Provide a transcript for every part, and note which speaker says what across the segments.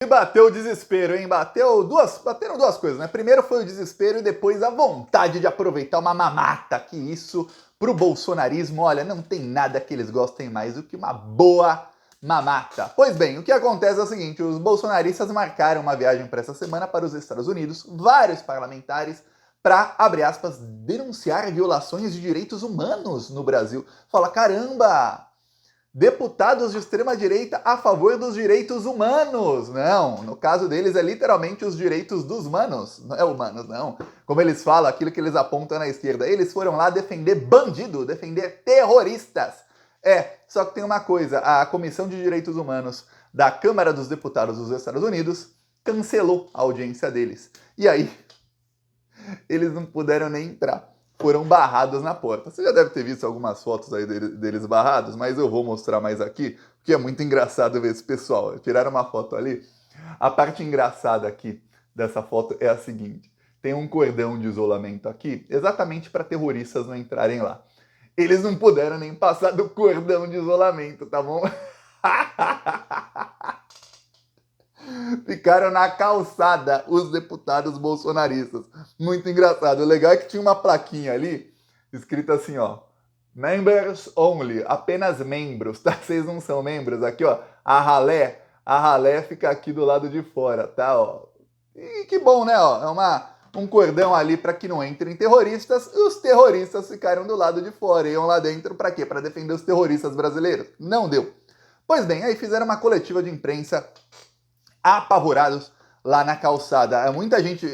Speaker 1: E bateu o desespero, hein? Bateram duas coisas, né? Primeiro foi o desespero e depois a vontade de aproveitar uma mamata, que isso, pro bolsonarismo, olha, não tem nada que eles gostem mais do que uma boa mamata. Pois bem, o que acontece é o seguinte, os bolsonaristas marcaram uma viagem para essa semana para os Estados Unidos, vários parlamentares, para, abre aspas, denunciar violações de direitos humanos no Brasil. Fala, caramba! Deputados de extrema-direita a favor dos direitos humanos. Não, no caso deles é literalmente os direitos dos humanos. Não é humanos, não. Como eles falam, aquilo que eles apontam na esquerda. Eles foram lá defender bandido, defender terroristas. Só que tem uma coisa, a Comissão de Direitos Humanos da Câmara dos Deputados dos Estados Unidos cancelou a audiência deles. E aí, eles não puderam nem entrar. Foram barrados na porta. Você já deve ter visto algumas fotos aí deles barrados, mas eu vou mostrar mais aqui, porque é muito engraçado ver esse pessoal. Tiraram uma foto ali. A parte engraçada aqui dessa foto é a seguinte. Tem um cordão de isolamento aqui, exatamente para terroristas não entrarem lá. Eles não puderam nem passar do cordão de isolamento, tá bom? Ficaram na calçada os deputados bolsonaristas. Muito engraçado. O legal é que tinha uma plaquinha ali, escrita assim, ó. Members only, apenas membros, tá? Vocês não são membros. Aqui, ó, a ralé fica aqui do lado de fora, tá? Ó. E que bom, né? Ó, é um cordão ali para que não entrem terroristas. E os terroristas ficaram do lado de fora. Iam lá dentro para quê? Para defender os terroristas brasileiros? Não deu. Pois bem, aí fizeram uma coletiva de imprensa apavorados lá na calçada. Muita gente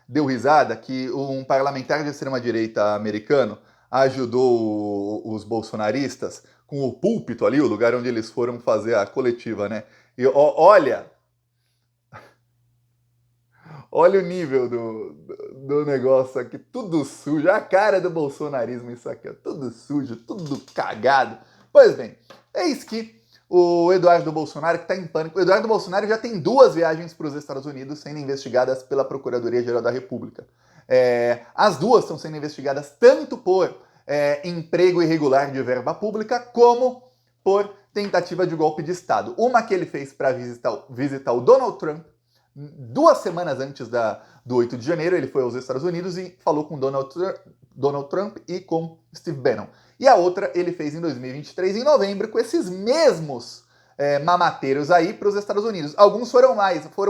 Speaker 1: deu risada que um parlamentar de extrema-direita americano ajudou os bolsonaristas com o púlpito ali, o lugar onde eles foram fazer a coletiva, né? E olha o nível do negócio aqui, tudo sujo, a cara do bolsonarismo isso aqui, tudo sujo, tudo cagado. Pois bem, eis que o Eduardo Bolsonaro, que está em pânico. O Eduardo Bolsonaro já tem 2 viagens para os Estados Unidos sendo investigadas pela Procuradoria-Geral da República. As 2 estão sendo investigadas tanto por emprego irregular de verba pública, como por tentativa de golpe de Estado. Uma que ele fez para visitar o Donald Trump, 2 semanas antes do 8 de janeiro, ele foi aos Estados Unidos e falou com Donald Trump e com Steve Bannon. E a outra ele fez em 2023, em novembro, com esses mesmos mamateiros aí para os Estados Unidos. Alguns foram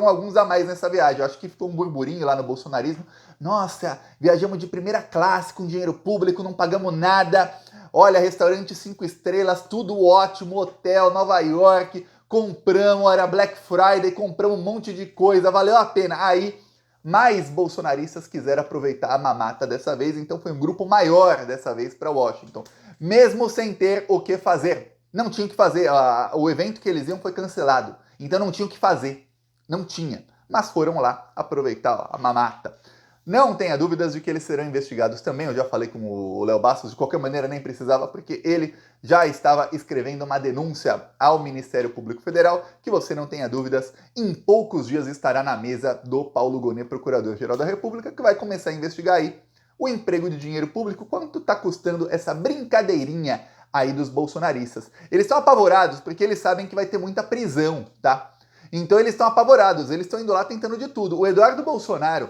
Speaker 1: alguns a mais nessa viagem. Eu acho que ficou um burburinho lá no bolsonarismo. Nossa, viajamos de primeira classe com dinheiro público, não pagamos nada. Olha, restaurante 5 estrelas, tudo ótimo, hotel, Nova York, compramos, era Black Friday, compramos um monte de coisa, valeu a pena. Aí, mais bolsonaristas quiseram aproveitar a mamata dessa vez, então foi um grupo maior dessa vez para Washington. Mesmo sem ter o que fazer. Não tinha o que fazer, o evento que eles iam foi cancelado, então não tinha o que fazer. Não tinha, mas foram lá aproveitar a mamata. Não tenha dúvidas de que eles serão investigados também, eu já falei com o Léo Bastos, de qualquer maneira nem precisava, porque ele já estava escrevendo uma denúncia ao Ministério Público Federal, que você não tenha dúvidas, em poucos dias estará na mesa do Paulo Gonet, Procurador-Geral da República, que vai começar a investigar aí o emprego de dinheiro público, quanto está custando essa brincadeirinha aí dos bolsonaristas. Eles estão apavorados porque eles sabem que vai ter muita prisão, tá? Então eles estão apavorados, eles estão indo lá tentando de tudo. O Eduardo Bolsonaro,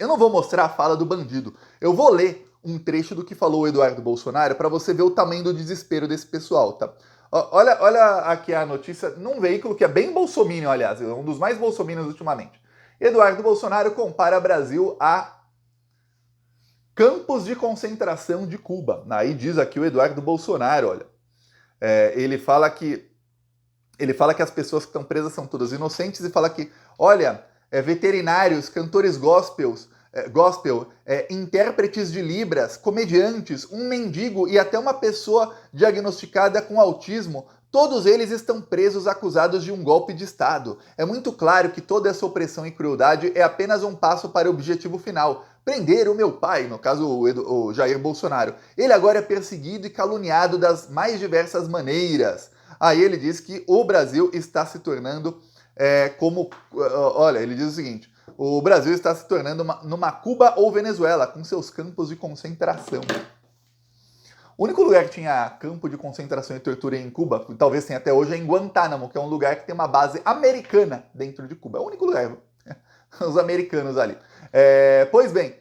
Speaker 1: eu não vou mostrar a fala do bandido, eu vou ler um trecho do que falou o Eduardo Bolsonaro para você ver o tamanho do desespero desse pessoal, tá? Olha aqui a notícia num veículo que é bem bolsominion, aliás, é um dos mais bolsominions ultimamente. Eduardo Bolsonaro compara Brasil a campos de concentração de Cuba. Aí diz aqui o Eduardo Bolsonaro, olha, ele fala que as pessoas que estão presas são todas inocentes e fala que, olha, veterinários, cantores gospel, intérpretes de libras, comediantes, um mendigo e até uma pessoa diagnosticada com autismo, todos eles estão presos acusados de um golpe de Estado. É muito claro que toda essa opressão e crueldade é apenas um passo para o objetivo final. Prender o meu pai, no caso o Jair Bolsonaro. Ele agora é perseguido e caluniado das mais diversas maneiras. Aí ele diz que o Brasil está se tornando olha, ele diz o seguinte: o Brasil está se tornando numa Cuba ou Venezuela, com seus campos de concentração. O único lugar que tinha campo de concentração e tortura em Cuba, talvez tenha até hoje, é em Guantánamo, que é um lugar que tem uma base americana dentro de Cuba. É o único lugar, os americanos ali. Pois bem,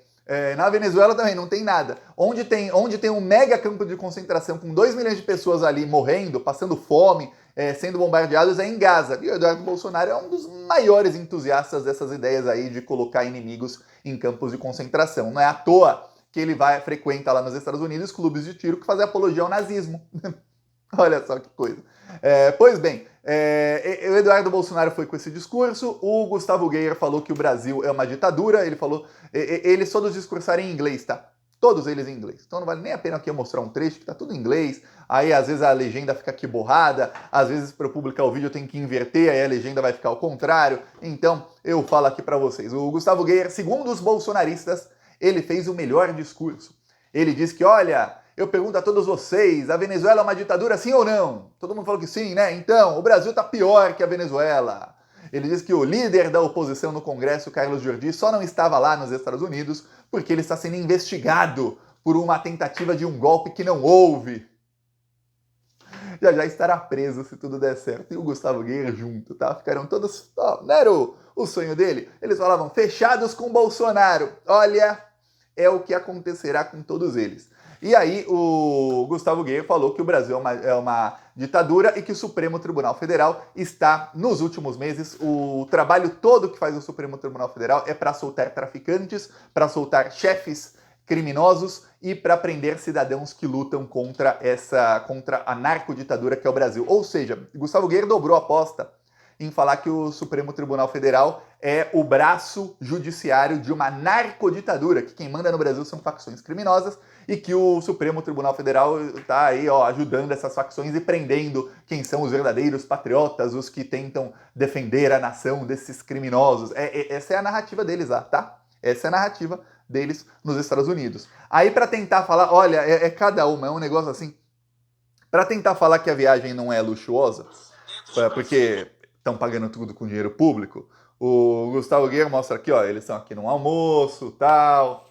Speaker 1: na Venezuela também não tem nada. Onde tem um mega campo de concentração com 2 milhões de pessoas ali morrendo, passando fome, sendo bombardeados, é em Gaza. E o Eduardo Bolsonaro é um dos maiores entusiastas dessas ideias aí de colocar inimigos em campos de concentração. Não é à toa que ele frequenta lá nos Estados Unidos clubes de tiro que fazem apologia ao nazismo. Olha só que coisa. Pois bem, o Eduardo Bolsonaro foi com esse discurso, o Gustavo Geyer falou que o Brasil é uma ditadura, ele falou, eles todos discursaram em inglês, tá? Todos eles em inglês. Então não vale nem a pena aqui eu mostrar um trecho que tá tudo em inglês, aí às vezes a legenda fica aqui borrada, às vezes para eu publicar o vídeo eu tenho que inverter, aí a legenda vai ficar ao contrário, então eu falo aqui para vocês. O Gustavo Geyer, segundo os bolsonaristas, ele fez o melhor discurso. Ele disse que, olha, eu pergunto a todos vocês, a Venezuela é uma ditadura sim ou não? Todo mundo falou que sim, né? Então, o Brasil tá pior que a Venezuela. Ele disse que o líder da oposição no Congresso, Carlos Jordi, só não estava lá nos Estados Unidos porque ele está sendo investigado por uma tentativa de um golpe que não houve. Já estará preso se tudo der certo. E o Gustavo Geyer junto, tá? Ficaram todos... não era o sonho dele? Eles falavam, fechados com Bolsonaro. Olha, é o que acontecerá com todos eles. E aí o Gustavo Geyer falou que o Brasil é uma ditadura e que o Supremo Tribunal Federal está, nos últimos meses, o trabalho todo que faz o Supremo Tribunal Federal é para soltar traficantes, para soltar chefes criminosos e para prender cidadãos que lutam contra a narcoditadura que é o Brasil. Ou seja, Gustavo Geyer dobrou a aposta em falar que o Supremo Tribunal Federal é o braço judiciário de uma narcoditadura, que quem manda no Brasil são facções criminosas e que o Supremo Tribunal Federal está aí ajudando essas facções e prendendo quem são os verdadeiros patriotas, os que tentam defender a nação desses criminosos. Essa é a narrativa deles lá, tá? Essa é a narrativa deles nos Estados Unidos. Aí para tentar falar, olha, cada uma, é um negócio assim, para tentar falar que a viagem não é luxuosa, porque estão pagando tudo com dinheiro público, o Gustavo Geyer mostra aqui, ó, eles estão aqui num almoço, tal,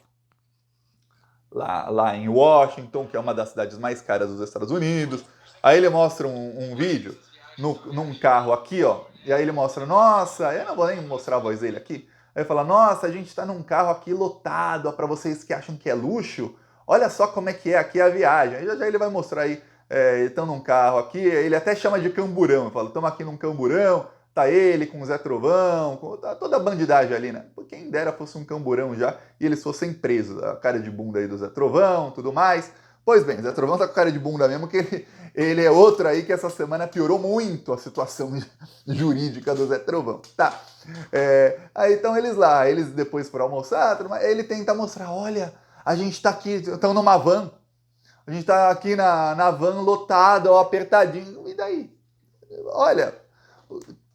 Speaker 1: lá em Washington, que é uma das cidades mais caras dos Estados Unidos. Aí ele mostra um vídeo num carro aqui, ó, e aí ele mostra, nossa, eu não vou nem mostrar a voz dele aqui, aí ele fala, nossa, a gente tá num carro aqui lotado, ó, pra vocês que acham que é luxo, olha só como é que é aqui a viagem. Aí já ele vai mostrar aí, estão num carro aqui, ele até chama de camburão, fala, estamos aqui num camburão, tá ele com o Zé Trovão, tá toda a bandidagem ali, né? Quem dera fosse um camburão já e eles fossem presos, a cara de bunda aí do Zé Trovão, tudo mais. Pois bem, Zé Trovão tá com cara de bunda mesmo, que ele é outro aí que essa semana piorou muito a situação jurídica do Zé Trovão. Tá. Aí estão eles depois foram almoçar, ele tenta mostrar, olha, a gente tá aqui, estão numa van, a gente tá aqui na van lotada, ó, apertadinho, e daí? Olha,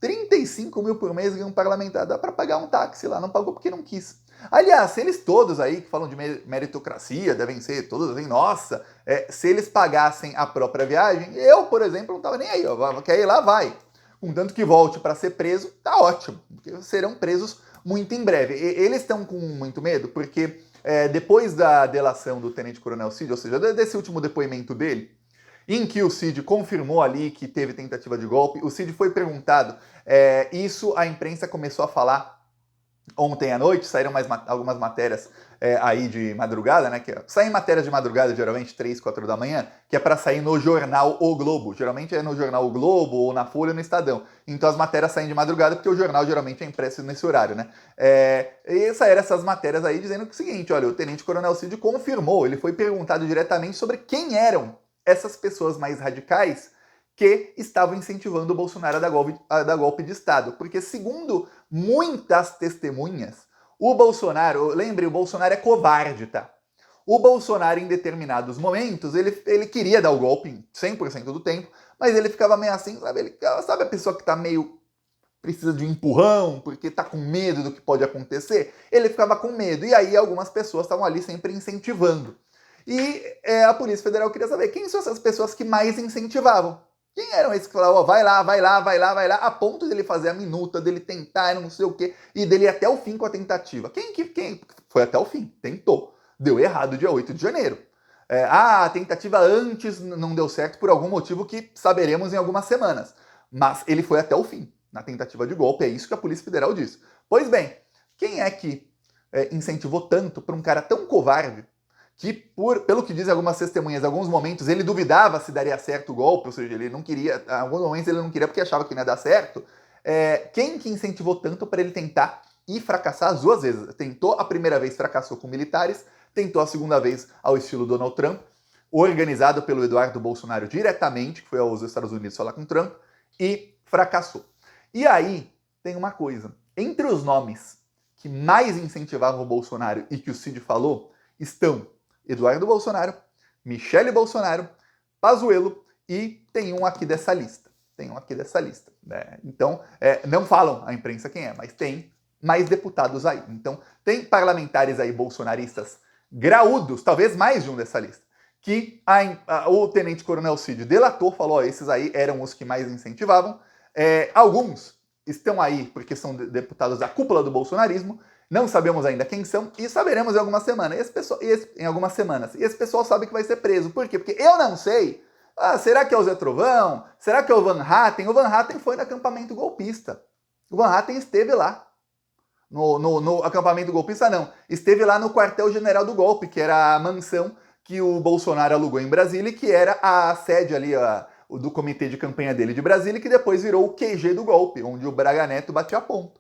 Speaker 1: 35 mil por mês ganha um parlamentar, dá para pagar um táxi lá, não pagou porque não quis. Aliás, se eles todos aí que falam de meritocracia, devem ser todos assim, nossa, se eles pagassem a própria viagem, eu, por exemplo, não tava nem aí, ó, quer ir lá, vai. Contanto que volte para ser preso, tá ótimo, porque serão presos muito em breve. Eles estão com muito medo, porque depois da delação do tenente-coronel Cid, ou seja, desse último depoimento dele, em que o Cid confirmou ali que teve tentativa de golpe, o Cid foi perguntado, isso a imprensa começou a falar ontem à noite, saíram algumas matérias aí de madrugada, né? Saem matérias de madrugada, geralmente 3, 4 da manhã, que é para sair no jornal O Globo. Geralmente é no jornal O Globo, ou na Folha, ou no Estadão. Então as matérias saem de madrugada, porque o jornal geralmente é impresso nesse horário, né? E saíram essas matérias aí dizendo que é o seguinte, olha, o tenente-coronel Cid confirmou, ele foi perguntado diretamente sobre quem eram essas pessoas mais radicais que estavam incentivando o Bolsonaro a dar golpe de Estado. Porque, segundo muitas testemunhas, o Bolsonaro, lembre, o Bolsonaro é covarde, tá? O Bolsonaro, em determinados momentos, ele queria dar o golpe 100% do tempo, mas ele ficava meio assim, sabe a pessoa que tá meio... precisa de um empurrão, porque tá com medo do que pode acontecer? Ele ficava com medo, e aí algumas pessoas estavam ali sempre incentivando. E a Polícia Federal queria saber quem são essas pessoas que mais incentivavam. Quem eram esses que falavam, vai lá, vai lá, vai lá, vai lá, a ponto dele fazer a minuta, dele tentar, não sei o quê, e dele ir até o fim com a tentativa. Quem foi até o fim? Tentou. Deu errado dia 8 de janeiro. A tentativa antes não deu certo por algum motivo que saberemos em algumas semanas. Mas ele foi até o fim na tentativa de golpe, é isso que a Polícia Federal diz. Pois bem, quem é que incentivou tanto para um cara tão covarde que, pelo que dizem algumas testemunhas, em alguns momentos ele duvidava se daria certo o golpe, ou seja, ele não queria, em alguns momentos ele não queria porque achava que não ia dar certo. Quem que incentivou tanto para ele tentar e fracassar as duas vezes? Tentou a primeira vez, fracassou com militares, tentou a segunda vez ao estilo Donald Trump, organizado pelo Eduardo Bolsonaro diretamente, que foi aos Estados Unidos falar com Trump, e fracassou. E aí tem uma coisa, entre os nomes que mais incentivavam o Bolsonaro e que o Cid falou, estão Eduardo Bolsonaro, Michele Bolsonaro, Pazuello e tem um aqui dessa lista. Né? Então, não falam a imprensa quem é, mas tem mais deputados aí. Então, tem parlamentares aí bolsonaristas graúdos, talvez mais de um dessa lista, que o tenente-coronel Cid delatou, falou, esses aí eram os que mais incentivavam. Alguns estão aí porque são deputados da cúpula do bolsonarismo, não sabemos ainda quem são e saberemos em algumas semanas. E esse pessoal sabe que vai ser preso. Por quê? Porque eu não sei. Será que é o Zé Trovão? Será que é o Van Hatten? O Van Hatten foi no acampamento golpista. O Van Hatten esteve lá. No acampamento golpista, não. Esteve lá no quartel-general do golpe, que era a mansão que o Bolsonaro alugou em Brasília e que era a sede ali do comitê de campanha dele de Brasília, que depois virou o QG do golpe, onde o Braga Neto batia ponto.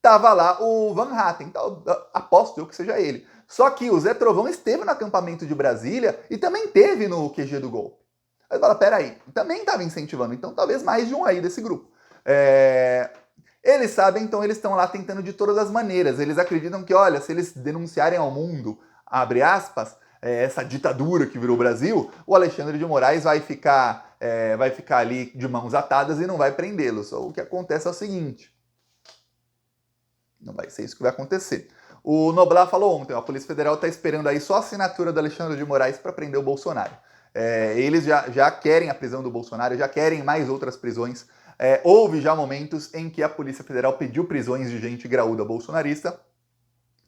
Speaker 1: Tava lá o Van Hatten, então, aposto eu que seja ele. Só que o Zé Trovão esteve no acampamento de Brasília e também teve no QG do golpe. Aí fala, peraí, também estava incentivando, então talvez mais de um aí desse grupo. Eles sabem, então eles estão lá tentando de todas as maneiras. Eles acreditam que, olha, se eles denunciarem ao mundo, abre aspas, essa ditadura que virou o Brasil, o Alexandre de Moraes vai ficar ali de mãos atadas e não vai prendê-los. O que acontece é o seguinte, não vai ser isso que vai acontecer. O Noblar falou ontem, a Polícia Federal está esperando aí só a assinatura do Alexandre de Moraes para prender o Bolsonaro. Eles já querem a prisão do Bolsonaro, já querem mais outras prisões. Houve já momentos em que a Polícia Federal pediu prisões de gente graúda bolsonarista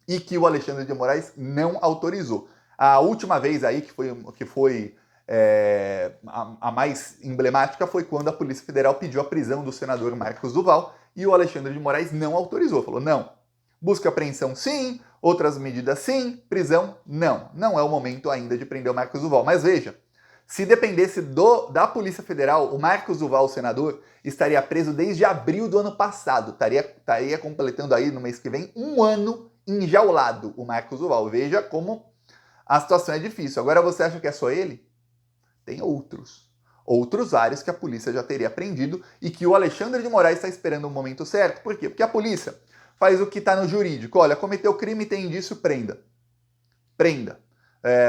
Speaker 1: e que o Alexandre de Moraes não autorizou. A última vez aí que foi a mais emblemática foi quando a Polícia Federal pediu a prisão do senador Marcos Duval e o Alexandre de Moraes não autorizou. Falou, não, busca e apreensão sim, outras medidas sim, prisão não. Não é o momento ainda de prender o Marcos Duval. Mas veja, se dependesse da Polícia Federal, o Marcos Duval, o senador, estaria preso desde abril do ano passado. Estaria completando aí no mês que vem 1 ano enjaulado o Marcos Duval. Veja como a situação é difícil. Agora você acha que é só ele? Tem outros vários que a polícia já teria prendido e que o Alexandre de Moraes está esperando o momento certo. Por quê? Porque a polícia faz o que está no jurídico. Olha, cometeu crime, tem indício, prenda.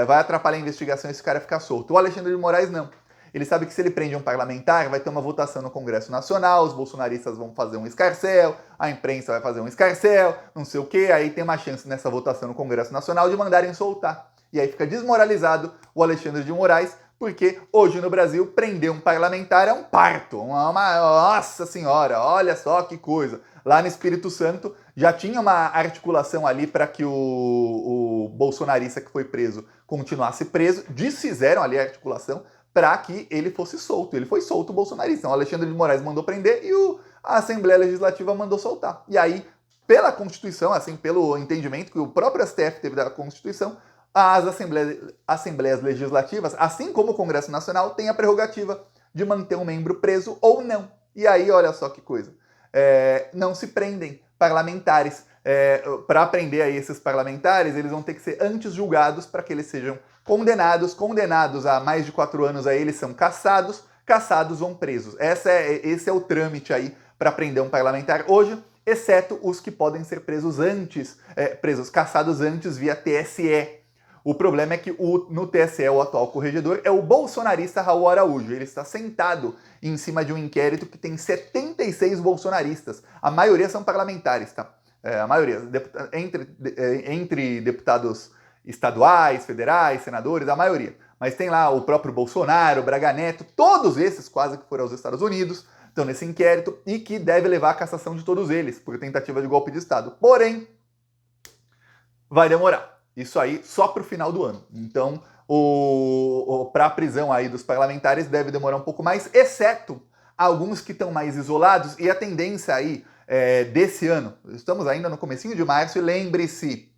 Speaker 1: Vai atrapalhar a investigação e esse cara ficar solto. O Alexandre de Moraes não. Ele sabe que se ele prende um parlamentar, vai ter uma votação no Congresso Nacional, os bolsonaristas vão fazer um escarcéu, a imprensa vai fazer um escarcéu, não sei o quê, aí tem uma chance nessa votação no Congresso Nacional de mandarem soltar. E aí fica desmoralizado o Alexandre de Moraes, porque hoje no Brasil prender um parlamentar é um parto. Nossa senhora, olha só que coisa. Lá no Espírito Santo já tinha uma articulação ali para que o bolsonarista que foi preso continuasse preso. Desfizeram ali a articulação para que ele fosse solto. Ele foi solto, o bolsonarista. Então, o Alexandre de Moraes mandou prender e a Assembleia Legislativa mandou soltar. E aí, pela Constituição, assim, pelo entendimento que o próprio STF teve da Constituição, as Assembleias Legislativas, assim como o Congresso Nacional, têm a prerrogativa de manter um membro preso ou não. E aí, olha só que coisa. Não se prendem parlamentares. Para prender aí esses parlamentares, eles vão ter que ser antes julgados para que eles sejam condenados a mais de 4 anos, aí eles são cassados vão presos. Esse é o trâmite aí para prender um parlamentar hoje, exceto os que podem ser cassados antes via TSE. O problema é que no TSE, o atual corregedor, é o bolsonarista Raul Araújo. Ele está sentado em cima de um inquérito que tem 76 bolsonaristas. A maioria são parlamentares, tá? A maioria, entre deputados estaduais, federais, senadores, a maioria. Mas tem lá o próprio Bolsonaro, o Braga Neto, todos esses quase que foram aos Estados Unidos, estão nesse inquérito e que deve levar à cassação de todos eles por tentativa de golpe de Estado. Porém, vai demorar. Isso aí só para o final do ano. Então, para a prisão aí dos parlamentares deve demorar um pouco mais, exceto alguns que estão mais isolados, e a tendência aí desse ano, estamos ainda no comecinho de março, e lembre-se,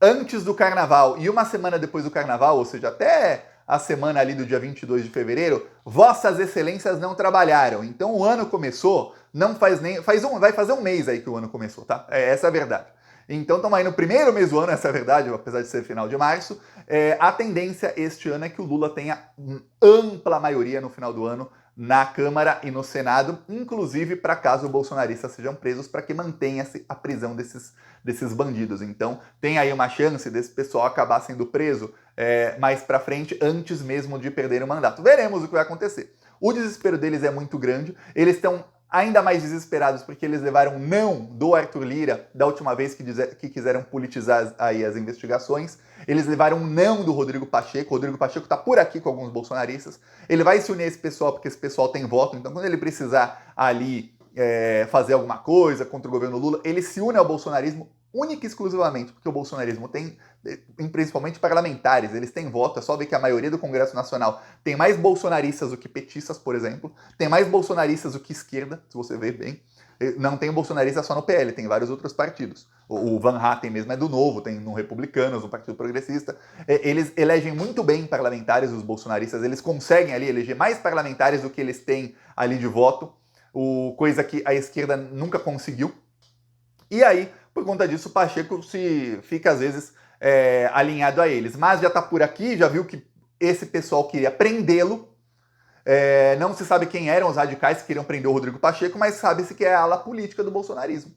Speaker 1: antes do carnaval e uma semana depois do carnaval, ou seja, até a semana ali do dia 22 de fevereiro, vossas excelências não trabalharam. Então o ano começou, não faz nem... vai fazer um mês aí que o ano começou, tá? Essa é a verdade. Então estamos aí no primeiro mês do ano, essa é a verdade, apesar de ser final de março. A tendência este ano é que o Lula tenha ampla maioria no final do ano na Câmara e no Senado, inclusive para caso bolsonaristas sejam presos, para que mantenha-se a prisão desses bandidos. Então tem aí uma chance desse pessoal acabar sendo preso mais para frente, antes mesmo de perder o mandato. Veremos o que vai acontecer. O desespero deles é muito grande, eles estão ainda mais desesperados porque eles levaram não do Arthur Lira da última vez que quiseram politizar aí as investigações. Eles levaram não do Rodrigo Pacheco. O Rodrigo Pacheco está por aqui com alguns bolsonaristas. Ele vai se unir a esse pessoal porque esse pessoal tem voto. Então, quando ele precisar ali fazer alguma coisa contra o governo Lula, ele se une ao bolsonarismo única e exclusivamente porque o bolsonarismo tem, principalmente parlamentares, eles têm voto. É só ver que a maioria do Congresso Nacional tem mais bolsonaristas do que petistas, por exemplo, tem mais bolsonaristas do que esquerda, se você ver bem. Não tem bolsonarista só no PL, tem vários outros partidos. O Van Hatten mesmo é do Novo, tem no Republicanos, no Partido Progressista. Eles elegem muito bem parlamentares, os bolsonaristas, eles conseguem ali eleger mais parlamentares do que eles têm ali de voto, coisa que a esquerda nunca conseguiu. E aí, por conta disso, o Pacheco fica, às vezes, alinhado a eles. Mas já está por aqui, já viu que esse pessoal queria prendê-lo. Não se sabe quem eram os radicais que queriam prender o Rodrigo Pacheco, mas sabe-se que é a ala política do bolsonarismo,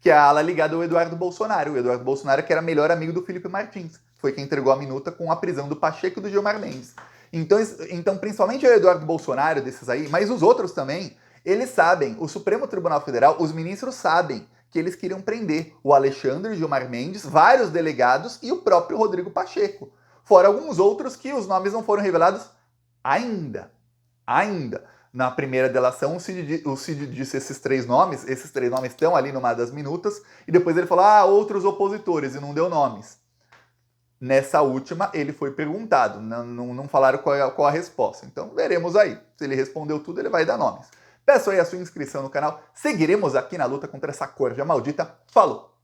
Speaker 1: que é a ala ligada ao Eduardo Bolsonaro. O Eduardo Bolsonaro, que era melhor amigo do Felipe Martins, foi quem entregou a minuta com a prisão do Pacheco e do Gilmar Mendes. Então, principalmente o Eduardo Bolsonaro, desses aí, mas os outros também, eles sabem, o Supremo Tribunal Federal, os ministros sabem que eles queriam prender o Alexandre Gilmar Mendes, vários delegados e o próprio Rodrigo Pacheco. Fora alguns outros que os nomes não foram revelados ainda. Na primeira delação, o Cid disse esses três nomes estão ali numa das minutas, e depois ele falou, outros opositores, e não deu nomes. Nessa última, ele foi perguntado, não falaram qual a resposta. Então, veremos aí. Se ele respondeu tudo, ele vai dar nomes. Peço aí a sua inscrição no canal. Seguiremos aqui na luta contra essa corja maldita. Falou!